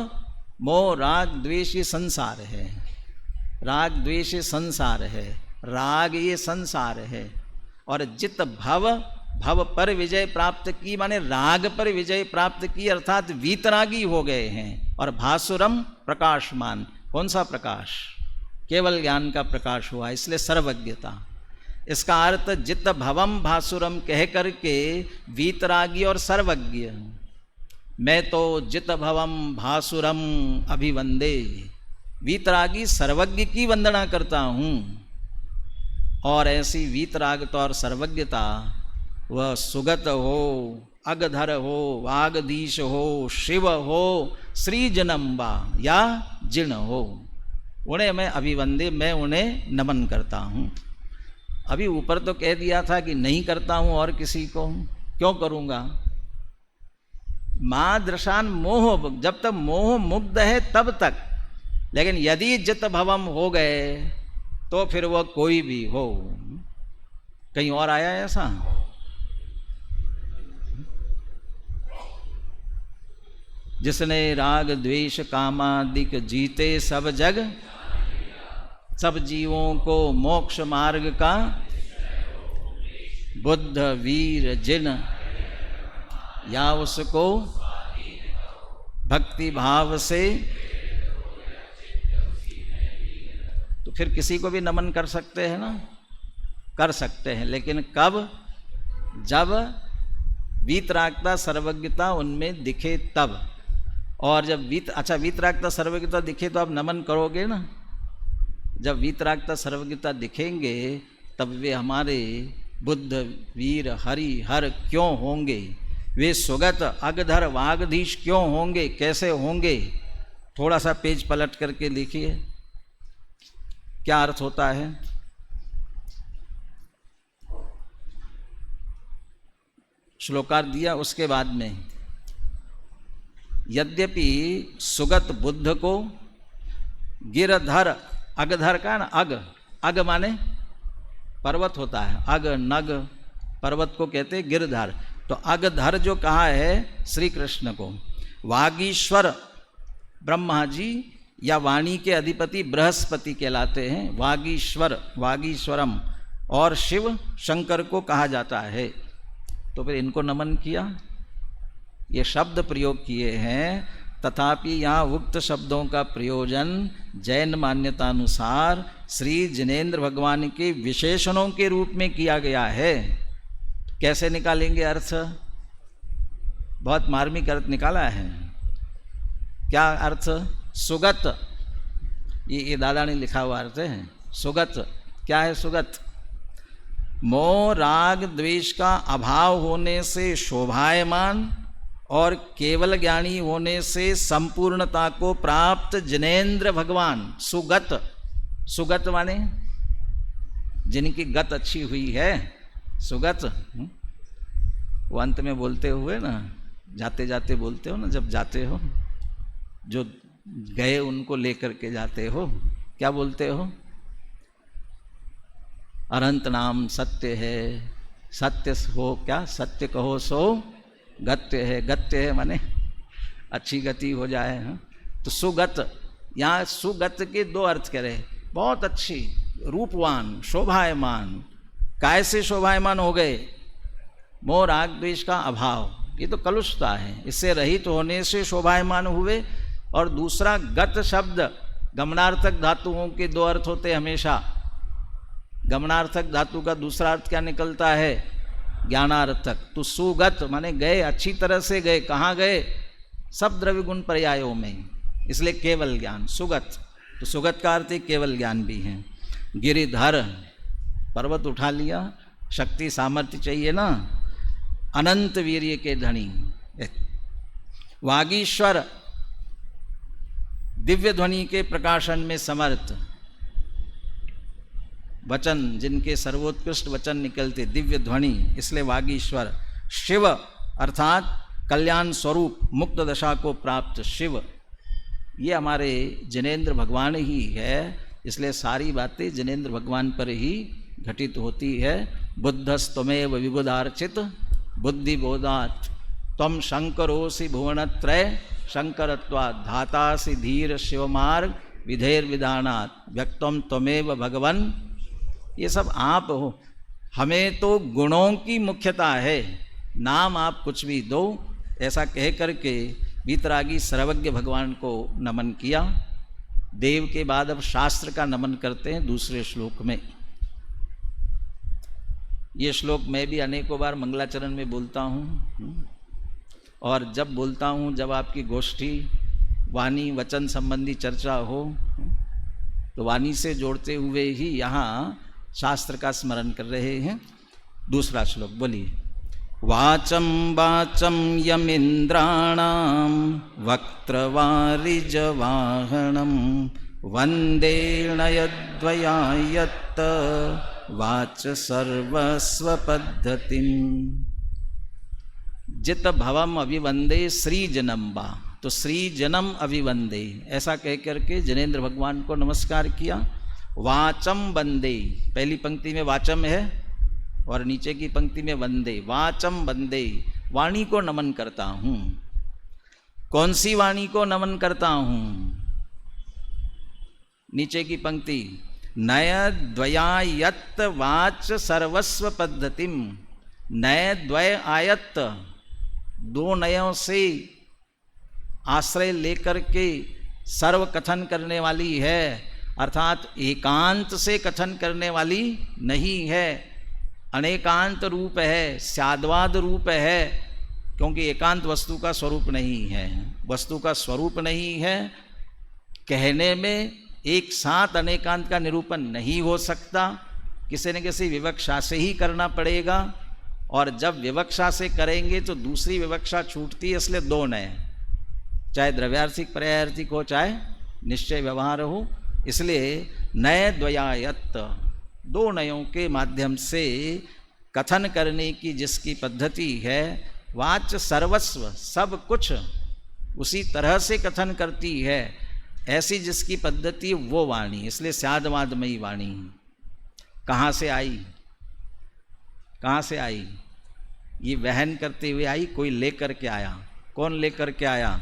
मोह राग द्वेष ये संसार है, राग द्वेष ये संसार है, राग ये संसार है। और जित भव भव पर विजय प्राप्त की माने राग पर विजय प्राप्त की, अर्थात वीतरागी हो गए हैं। और भासुरम प्रकाशमान, कौन सा प्रकाश? केवल ज्ञान का प्रकाश हुआ, इसलिए सर्वज्ञता। इसका अर्थ जित भवम भासुरम कह करके वीतरागी और सर्वज्ञ, मैं तो जित भवम भासुरम अभिवंदे, वीतरागी सर्वज्ञ की वंदना करता हूँ। और ऐसी वीतरागता और सर्वज्ञता वह सुगत हो, अगधर हो, वागधीश हो, शिव हो, श्री जनम्बा या जिन हो, उन्हें मैं अभिवंदे, मैं उन्हें नमन करता हूँ। अभी ऊपर तो कह दिया था कि नहीं करता हूँ और किसी को, क्यों करूँगा? माँ दृशान मोह, जब तक मोह मुग्ध है तब तक। लेकिन यदि जित भवम हो गए तो फिर वह कोई भी हो। कहीं और आया ऐसा? जिसने राग द्वेष कामादिक जीते सब जग, सब जीवों को मोक्ष मार्ग का बुद्ध वीर जिन, या उसको भक्ति भाव से, तो फिर किसी को भी नमन कर सकते हैं ना, कर सकते हैं। लेकिन कब? जब वीतरागता सर्वज्ञता उनमें दिखे तब। और जब वीतरागता सर्वज्ञता दिखे तो आप नमन करोगे ना। जब वीतरागता सर्वज्ञता दिखेंगे तब वे हमारे बुद्ध वीर हरि हर क्यों होंगे, वे सुगत अगधर वागधीश क्यों होंगे, कैसे होंगे? थोड़ा सा पेज पलट करके लिखिए क्या अर्थ होता है। श्लोकार दिया, उसके बाद में यद्यपि सुगत बुद्ध को गिरधर, अगधर का ना, अग माने पर्वत होता है, अग नग पर्वत को कहते हैं गिरधर। तो अगधर जो कहा है श्री कृष्ण को, वागीश्वर ब्रह्मा जी या वाणी के अधिपति बृहस्पति कहलाते हैं, वागीश्वर, वागीश्वरम। और शिव शंकर को कहा जाता है। तो फिर इनको नमन किया, ये शब्द प्रयोग किए हैं। तथापि यहाँ उक्त शब्दों का प्रयोजन जैन मान्यतानुसार श्री जिनेन्द्र भगवान के विशेषणों के रूप में किया गया है। कैसे निकालेंगे अर्थ? बहुत मार्मिक अर्थ निकाला है। क्या अर्थ? सुगत, ये दादा ने लिखा हुआ अर्थ है सुगत। क्या है सुगत? मोह राग द्वेष का अभाव होने से शोभायमान और केवल ज्ञानी होने से संपूर्णता को प्राप्त जिनेन्द्र भगवान। सुगत, सुगत माने जिनकी गत अच्छी हुई है, सुगत। वो अंत में बोलते हुए ना, जाते जाते बोलते हो ना, जब जाते हो, जो गए उनको लेकर के जाते हो, क्या बोलते हो? अनंत नाम सत्य है, सत्य हो क्या, सत्य कहो सो गत्य है। गत्य है माने अच्छी गति हो जाए। हाँ, तो सुगत, यहाँ सुगत के दो अर्थ कह रहे, बहुत अच्छी, रूपवान, शोभायमान। काय से शोभायमान हो गए? मोह राग द्वेष का अभाव, ये तो कलुषता है, इससे रहित होने से शोभायमान हुए। और दूसरा गत शब्द, गमनार्थक धातुओं के दो अर्थ होते हमेशा। गमनार्थक धातु का दूसरा अर्थ क्या निकलता है? ज्ञानार्थक। तो सुगत माने गए, अच्छी तरह से गए। कहाँ गए? सब द्रव्य गुण पर्यायों में, इसलिए केवल ज्ञान सुगत। तो सुगत का अर्थ केवल ज्ञान भी है। गिरिधर, पर्वत उठा लिया, शक्ति सामर्थ्य चाहिए ना। अनंत वीर्य के धनी, वागीश्वर दिव्य ध्वनि के प्रकाशन में समर्थ, वचन जिनके सर्वोत्कृष्ट वचन निकलते, दिव्य ध्वनि, इसलिए वागीश्वर। शिव अर्थात कल्याण स्वरूप, मुक्त दशा को प्राप्त शिव, ये हमारे जिनेंद्र भगवान ही है, इसलिए सारी बातें जिनेंद्र भगवान पर ही घटित होती है। बुद्धस्तमेव विबुधार्चित बुद्धि बोधात् तम शंकरोसि भुवनत्रय शंकरत्वात् धातासि धीर शिवमार्ग विधेर विधानात् व्यक्तम त्वमेव भगवन। ये सब आप हो, हमें तो गुणों की मुख्यता है, नाम आप कुछ भी दो, ऐसा कह करके वीतरागी सर्वज्ञ भगवान को नमन किया। देव के बाद अब शास्त्र का नमन करते हैं दूसरे श्लोक में। ये श्लोक मैं भी अनेकों बार मंगलाचरण में बोलता हूँ, और जब बोलता हूँ, जब आपकी गोष्ठी वाणी वचन संबंधी चर्चा हो, तो वाणी से जोड़ते हुए ही यहाँ शास्त्र का स्मरण कर रहे हैं। दूसरा श्लोक बोलिए। वाचं वाचं यमिन्द्राणां वक्त्रवारिजवाहनं वन्देन यद्वयायत्त वाच सर्वस्वपद्धतिम्। जित भवम अभिवंदे श्री जनम्बा, तो श्री जनम अभिवंदे ऐसा कह करके जिनेंद्र भगवान को नमस्कार किया। वाचम वंदे, पहली पंक्ति में वाचम है और नीचे की पंक्ति में वंदे। वाचम वंदे, वाणी को नमन करता हूँ। कौन सी वाणी को नमन करता हूँ? नीचे की पंक्ति, नय द्वयायत्त वाच सर्वस्व पद्धतिम। नय द्वय आयत्त, दो नयों से आश्रय लेकर के सर्व कथन करने वाली है, अर्थात एकांत से कथन करने वाली नहीं है, अनेकांत रूप है, स्याद्वाद रूप है, क्योंकि एकांत वस्तु का स्वरूप नहीं है। वस्तु का स्वरूप नहीं है, कहने में एक साथ अनेकांत का निरूपण नहीं हो सकता, किसी न किसी विवक्षा से ही करना पड़ेगा, और जब विवक्षा से करेंगे तो दूसरी विवक्षा छूटती है, इसलिए दो नय, चाहे द्रव्यार्थिक पर्यायार्थिक हो चाहे निश्चय व्यवहार हो, इसलिए नय द्वयायत्त, दो नयों के माध्यम से कथन करने की जिसकी पद्धति है, वाच सर्वस्व, सब कुछ उसी तरह से कथन करती है, ऐसी जिसकी पद्धति वो वाणी, इसलिए स्यादवादमयी वाणी। कहाँ से आई? कहाँ से आई? ये वहन करते हुए आई, कोई लेकर के आया। कौन लेकर के आया?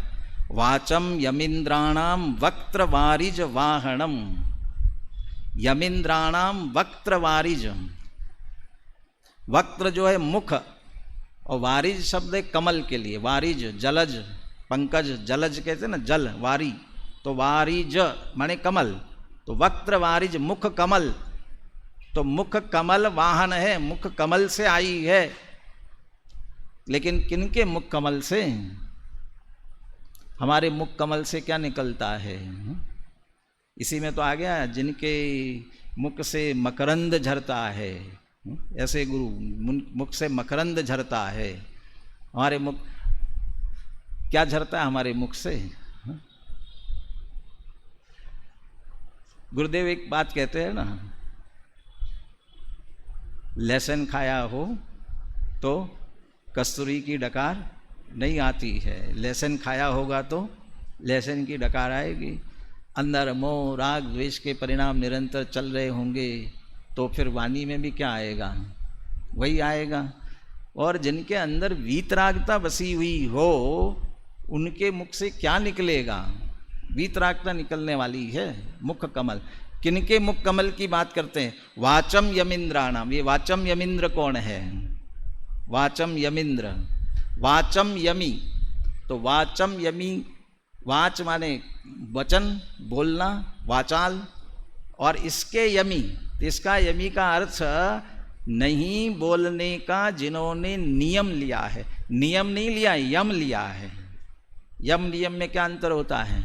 वाचम यमिंद्राणाम वक्त्र वारिज वाहनम। यमिंद्राणाम वक्त्र वारिज, वक्त्र जो है मुख, और वारिज शब्द है कमल के लिए। वारिज जलज, पंकज जलज कहते हैं ना, जल वारी, तो वारिज माने कमल, तो वक्त्र वारिज मुख कमल, तो मुख कमल वाहन है, मुख कमल से आई है। लेकिन किनके मुख कमल से? हमारे मुख कमल से क्या निकलता है? इसी में तो आ गया, जिनके मुख से मकरंद झरता है, ऐसे गुरु मुख से मकरंद झरता है। हमारे मुख क्या झरता है? हमारे मुख से गुरुदेव एक बात कहते हैं ना, लहसुन खाया हो तो कस्तूरी की डकार नहीं आती है, लहसुन खाया होगा तो लहसुन की डकार आएगी। अंदर मोह राग द्वेष के परिणाम निरंतर चल रहे होंगे तो फिर वाणी में भी क्या आएगा? वही आएगा। और जिनके अंदर वीतरागता बसी हुई हो, उनके मुख से क्या निकलेगा? वीतरागता निकलने वाली है, मुख कमल। किनके मुख कमल की बात करते हैं? वाचम यमिंद्राणाम। ये वाचम यमिंद्र कौन है? वाचम यमिंद्र, वाचम यमी, तो वाचम यमी, वाच माने वचन बोलना, वाचाल, और इसके यमी, इसका यमी का अर्थ नहीं बोलने का जिन्होंने नियम लिया है। नियम नहीं लिया, यम लिया है। यम नियम में क्या अंतर होता है?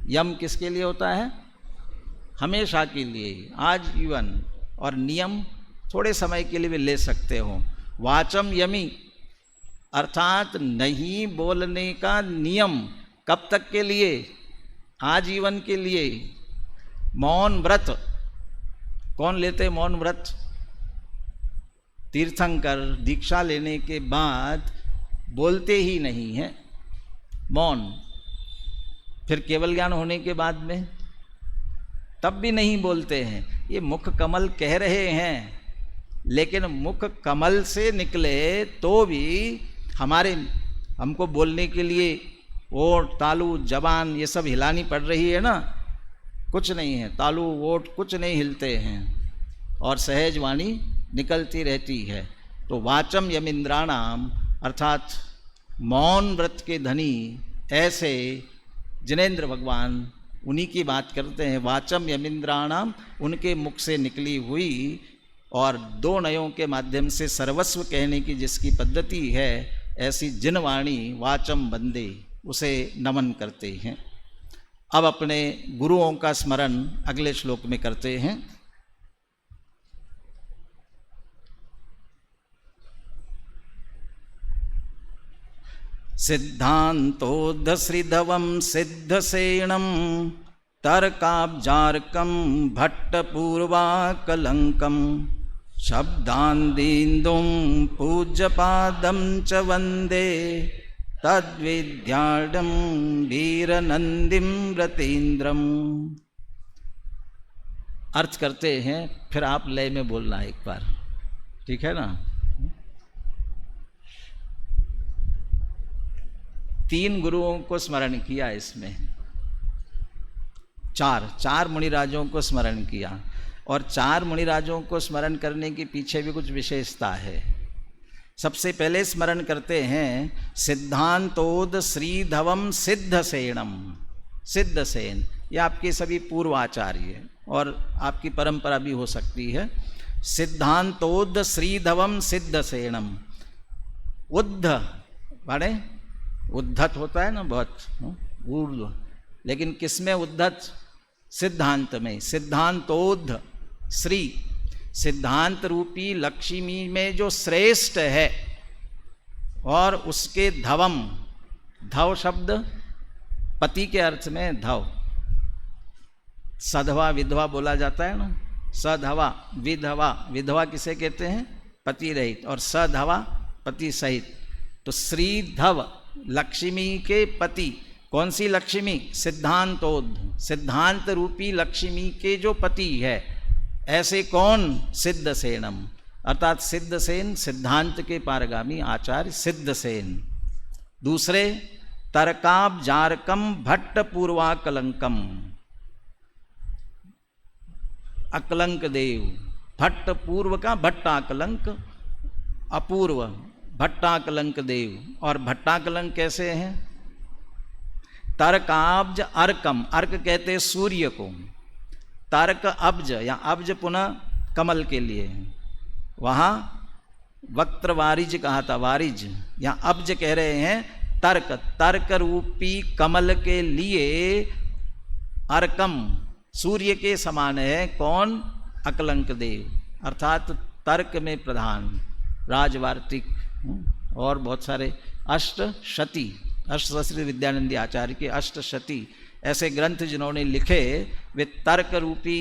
यम किसके लिए होता है? हमेशा के लिए, आजीवन, और नियम थोड़े समय के लिए भी ले सकते हो। वाचम यमी, अर्थात नहीं बोलने का नियम कब तक के लिए? आजीवन के लिए। मौन व्रत कौन लेते? मौन व्रत तीर्थंकर दीक्षा लेने के बाद बोलते ही नहीं हैं, मौन। फिर केवल ज्ञान होने के बाद में तब भी नहीं बोलते हैं। ये मुख कमल कह रहे हैं, लेकिन मुख कमल से निकले तो भी हमको बोलने के लिए ओठ, तालू, जबान ये सब हिलानी पड़ रही है ना। कुछ नहीं है, तालू ओठ कुछ नहीं हिलते हैं और सहज वाणी निकलती रहती है। तो वाचम यमिंद्राणाम अर्थात मौन व्रत के धनी ऐसे जिनेंद्र भगवान उन्हीं की बात करते हैं। वाचम यमिंद्राणाम उनके मुख से निकली हुई और दो नयों के माध्यम से सर्वस्व कहने की जिसकी पद्धति है, ऐसी जिनवाणी वाचम बंदे उसे नमन करते हैं। अब अपने गुरुओं का स्मरण अगले श्लोक में करते हैं। सिद्धांतोद्धश्रीधवं सिद्धसेनं तर्काब्जार्कं भट्टपूर्वाकलंकं शब्दान्दिन्दुं पूज्यपादं च वन्दे तद्विद्याढ्यं वीरनंदिं व्रतेन्द्रम। अर्थ करते हैं, फिर आप लय में बोलना एक बार, ठीक है ना। 3 गुरुओं को स्मरण किया इसमें, चार मुनिराजों को स्मरण किया। और 4 मुनिराजों को स्मरण करने के पीछे भी कुछ विशेषता है। सबसे पहले स्मरण करते हैं सिद्धांतोद श्रीधवम सिद्धसेनम। सिद्धसेन ये आपके सभी पूर्वाचार्य और आपकी परंपरा भी हो सकती है। सिद्धांतोद श्रीधवम सिद्धसेनम। उद्ध माने उद्धत होता है ना बहुत ऊर्ध्व, लेकिन किसमें उद्धत? सिद्धांत में। सिद्धांतोद्ध श्री सिद्धांत रूपी लक्ष्मी में जो श्रेष्ठ है, और उसके धवम, धव शब्द पति के अर्थ में धव, सधवा विधवा बोला जाता है ना। सधवा विधवा, विधवा किसे कहते हैं? पति रहित, और सधवा पति सहित। तो श्रीधव लक्ष्मी के पति। कौन सी लक्ष्मी? सिद्धांतोद्ध, सिद्धांत रूपी लक्ष्मी के जो पति है। ऐसे कौन? सिद्धसेनम अर्थात सिद्धसेन सिद्धांत के पारगामी आचार्य सिद्धसेन। दूसरे तर्काब्जार्कम भट्ट पूर्वाकलंकम। अकलंक देव, भट्ट पूर्व का भट्टाकलंक, अपूर्व भट्टाकलंक देव। और भट्टाकलंक कैसे हैं? तर्काब्ज अर्कम, अर्क कहते सूर्य को, तर्क अब्ज या अब्ज पुनः कमल के लिए, वहाँ वक्त्र वारिज कहा था, वारिज, यहाँ अब्ज कह रहे हैं तर्क, तर्क रूपी कमल के लिए अर्कम सूर्य के समान है। कौन? अकलंक देव अर्थात तर्क में प्रधान, राजवार्तिक और बहुत सारे अष्टशती, अष्टशास्त्री विद्यानंदी आचार्य के अष्टशती ऐसे ग्रंथ जिन्होंने लिखे, वे तर्क रूपी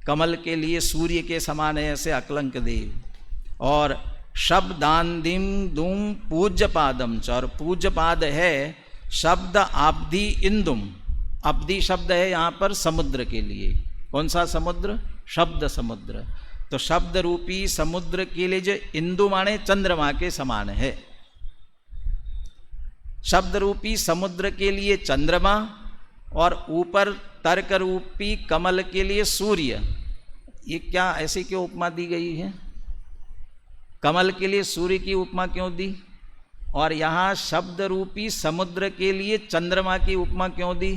कमल के लिए सूर्य के समान है, ऐसे अकलंक देव। और शब्दान्दिम दुम पूज्य पादम च, और पूज्य पाद है शब्द आब्धि इंदुम। अब्धि शब्द है यहाँ पर समुद्र के लिए। कौन सा समुद्र? शब्द समुद्र। तो शब्द रूपी समुद्र के लिए जो इंदु माने चंद्रमा के समान है, शब्द रूपी समुद्र के लिए चंद्रमा, और ऊपर तर्क रूपी कमल के लिए सूर्य। ये क्या ऐसी क्यों उपमा दी गई है? कमल के लिए सूर्य की उपमा क्यों दी? और यहाँ शब्द रूपी समुद्र के लिए चंद्रमा की उपमा क्यों दी?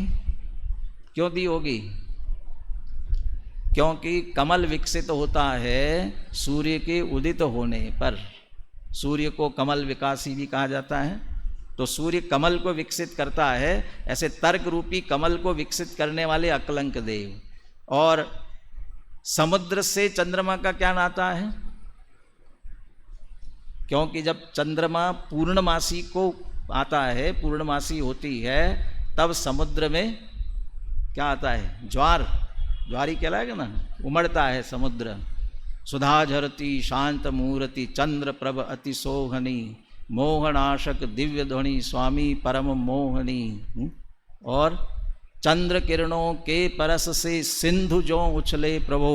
क्यों दी होगी? क्योंकि कमल विकसित होता है सूर्य के उदित होने पर। सूर्य को कमल विकासी भी कहा जाता है। तो सूर्य कमल को विकसित करता है, ऐसे तर्क रूपी कमल को विकसित करने वाले अकलंक देव। और समुद्र से चंद्रमा का क्या नाता है? क्योंकि जब चंद्रमा पूर्णमासी को आता है, पूर्णमासी होती है, तब समुद्र में क्या आता है? ज्वारी कहलाएगा ना, उमड़ता है समुद्र। सुधा झरती शांत मूर्ति चंद्र प्रभ अति सोहनी, मोहनाशक दिव्य ध्वनि स्वामी परम मोहनी। और चंद्र किरणों के परस से सिंधु जो उछले प्रभो।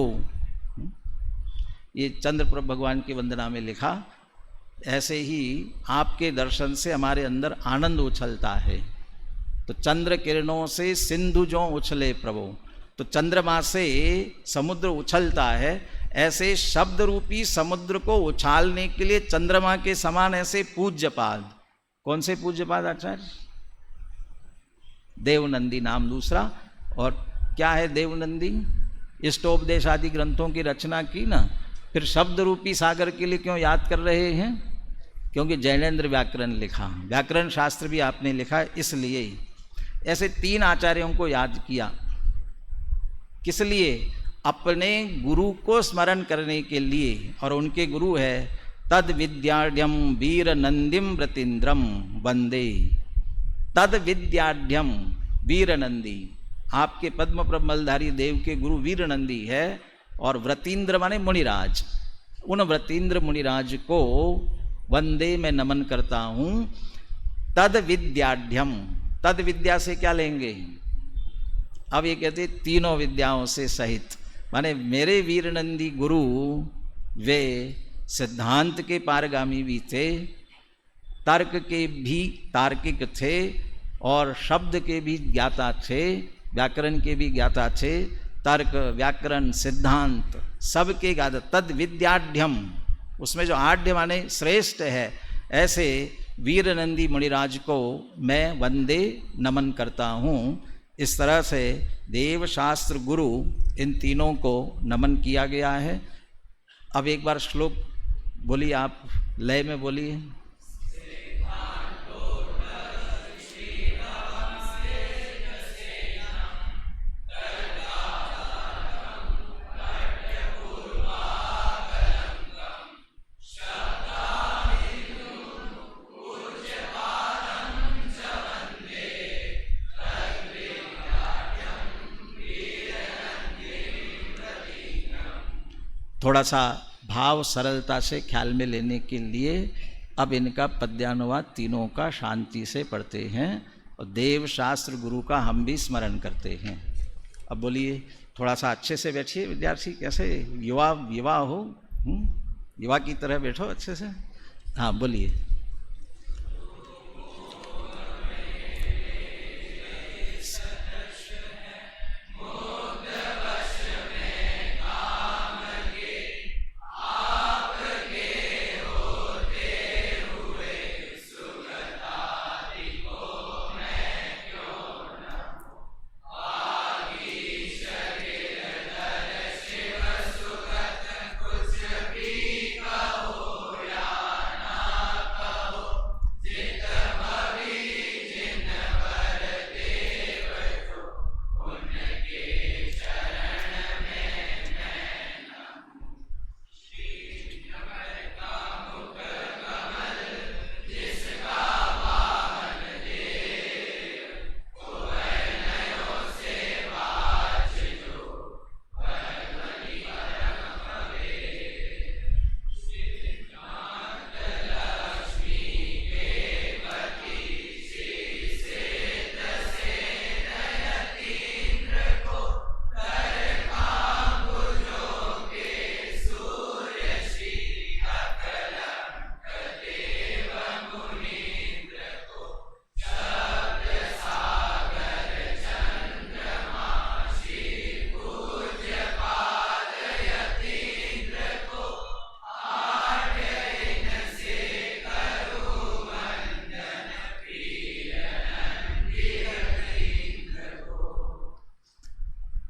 ये चंद्र प्रभ भगवान की वंदना में लिखा। ऐसे ही आपके दर्शन से हमारे अंदर आनंद उछलता है। तो चंद्र किरणों से सिंधु जो उछले प्रभो, तो चंद्रमा से समुद्र उछलता है। ऐसे शब्द रूपी समुद्र को उछालने के लिए चंद्रमा के समान ऐसे पूज्यपाद, कौन से पूज्यपाद आचार्य? देवनंदी नाम दूसरा। और क्या है देवनंदी? इष्टोपदेश आदि ग्रंथों की रचना की ना, फिर शब्द रूपी सागर के लिए क्यों याद कर रहे हैं? क्योंकि जैनेन्द्र व्याकरण लिखा, व्याकरण शास्त्र भी आपने लिखा, इसलिए ऐसे 3 आचार्यों को याद किया। किस लिए? अपने गुरु को स्मरण करने के लिए। और उनके गुरु है तद विद्याढ़्यम वीर नंदिम व्रतीन्द्रम वंदे। तद विद्याढ़्यम वीर नंदी, आपके पद्म प्रमलधारी देव के गुरु वीर नंदी है। और व्रतीन्द्र माने मुनिराज, उन व्रतीन्द्र मुनिराज को वंदे में नमन करता हूँ। तद विद्याढ़्यम, तद विद्या से क्या लेंगे? अब ये कहते तीनों विद्याओं से सहित, माने मेरे वीर नंदी गुरु वे सिद्धांत के पारगामी भी थे, तर्क के भी तार्किक थे, और शब्द के भी ज्ञाता थे, व्याकरण के भी ज्ञाता थे। तर्क व्याकरण सिद्धांत सबके ज्ञाता। तद विद्याढ़्यम, उसमें जो आढ़्य माने श्रेष्ठ है, ऐसे वीर नंदी मुनिराज को मैं वंदे नमन करता हूँ। इस तरह से देव शास्त्र गुरु इन तीनों को नमन किया गया है। अब एक बार श्लोक बोलिए, आप लय में बोलिए। थोड़ा सा भाव सरलता से ख्याल में लेने के लिए अब इनका पद्यानुवाद तीनों का शांति से पढ़ते हैं, और देव शास्त्र गुरु का हम भी स्मरण करते हैं। अब बोलिए, थोड़ा सा अच्छे से बैठिए विद्यार्थी, कैसे युवा हो, युवा की तरह बैठो अच्छे से। हाँ बोलिए।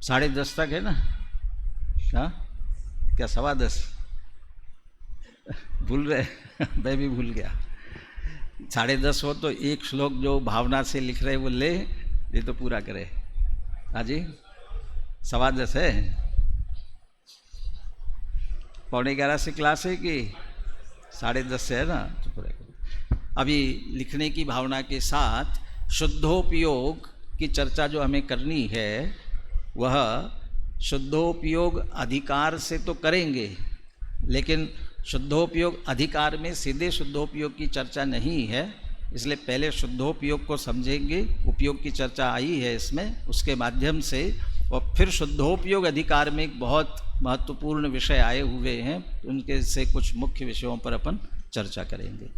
साढ़े 10 तक है ना? हाँ क्या 10:15? भूल रहे? मैं भी भूल गया। 10:30 हो तो एक श्लोक जो भावना से लिख रहे वो ले, ये तो पूरा करे। हाँ जी, 10:15 है। 10:45 से क्लास है कि 10:30 से है ना, तो पूरा करो। अभी लिखने की भावना के साथ शुद्धोपयोग की चर्चा जो हमें करनी है, वह शुद्धोपयोग अधिकार से तो करेंगे, लेकिन शुद्धोपयोग अधिकार में सीधे शुद्धोपयोग की चर्चा नहीं है, इसलिए पहले शुद्धोपयोग को समझेंगे। उपयोग की चर्चा आई है इसमें, उसके माध्यम से, और फिर शुद्धोपयोग अधिकार में एक बहुत महत्वपूर्ण विषय आए हुए हैं, उनके से कुछ मुख्य विषयों पर अपन चर्चा करेंगे।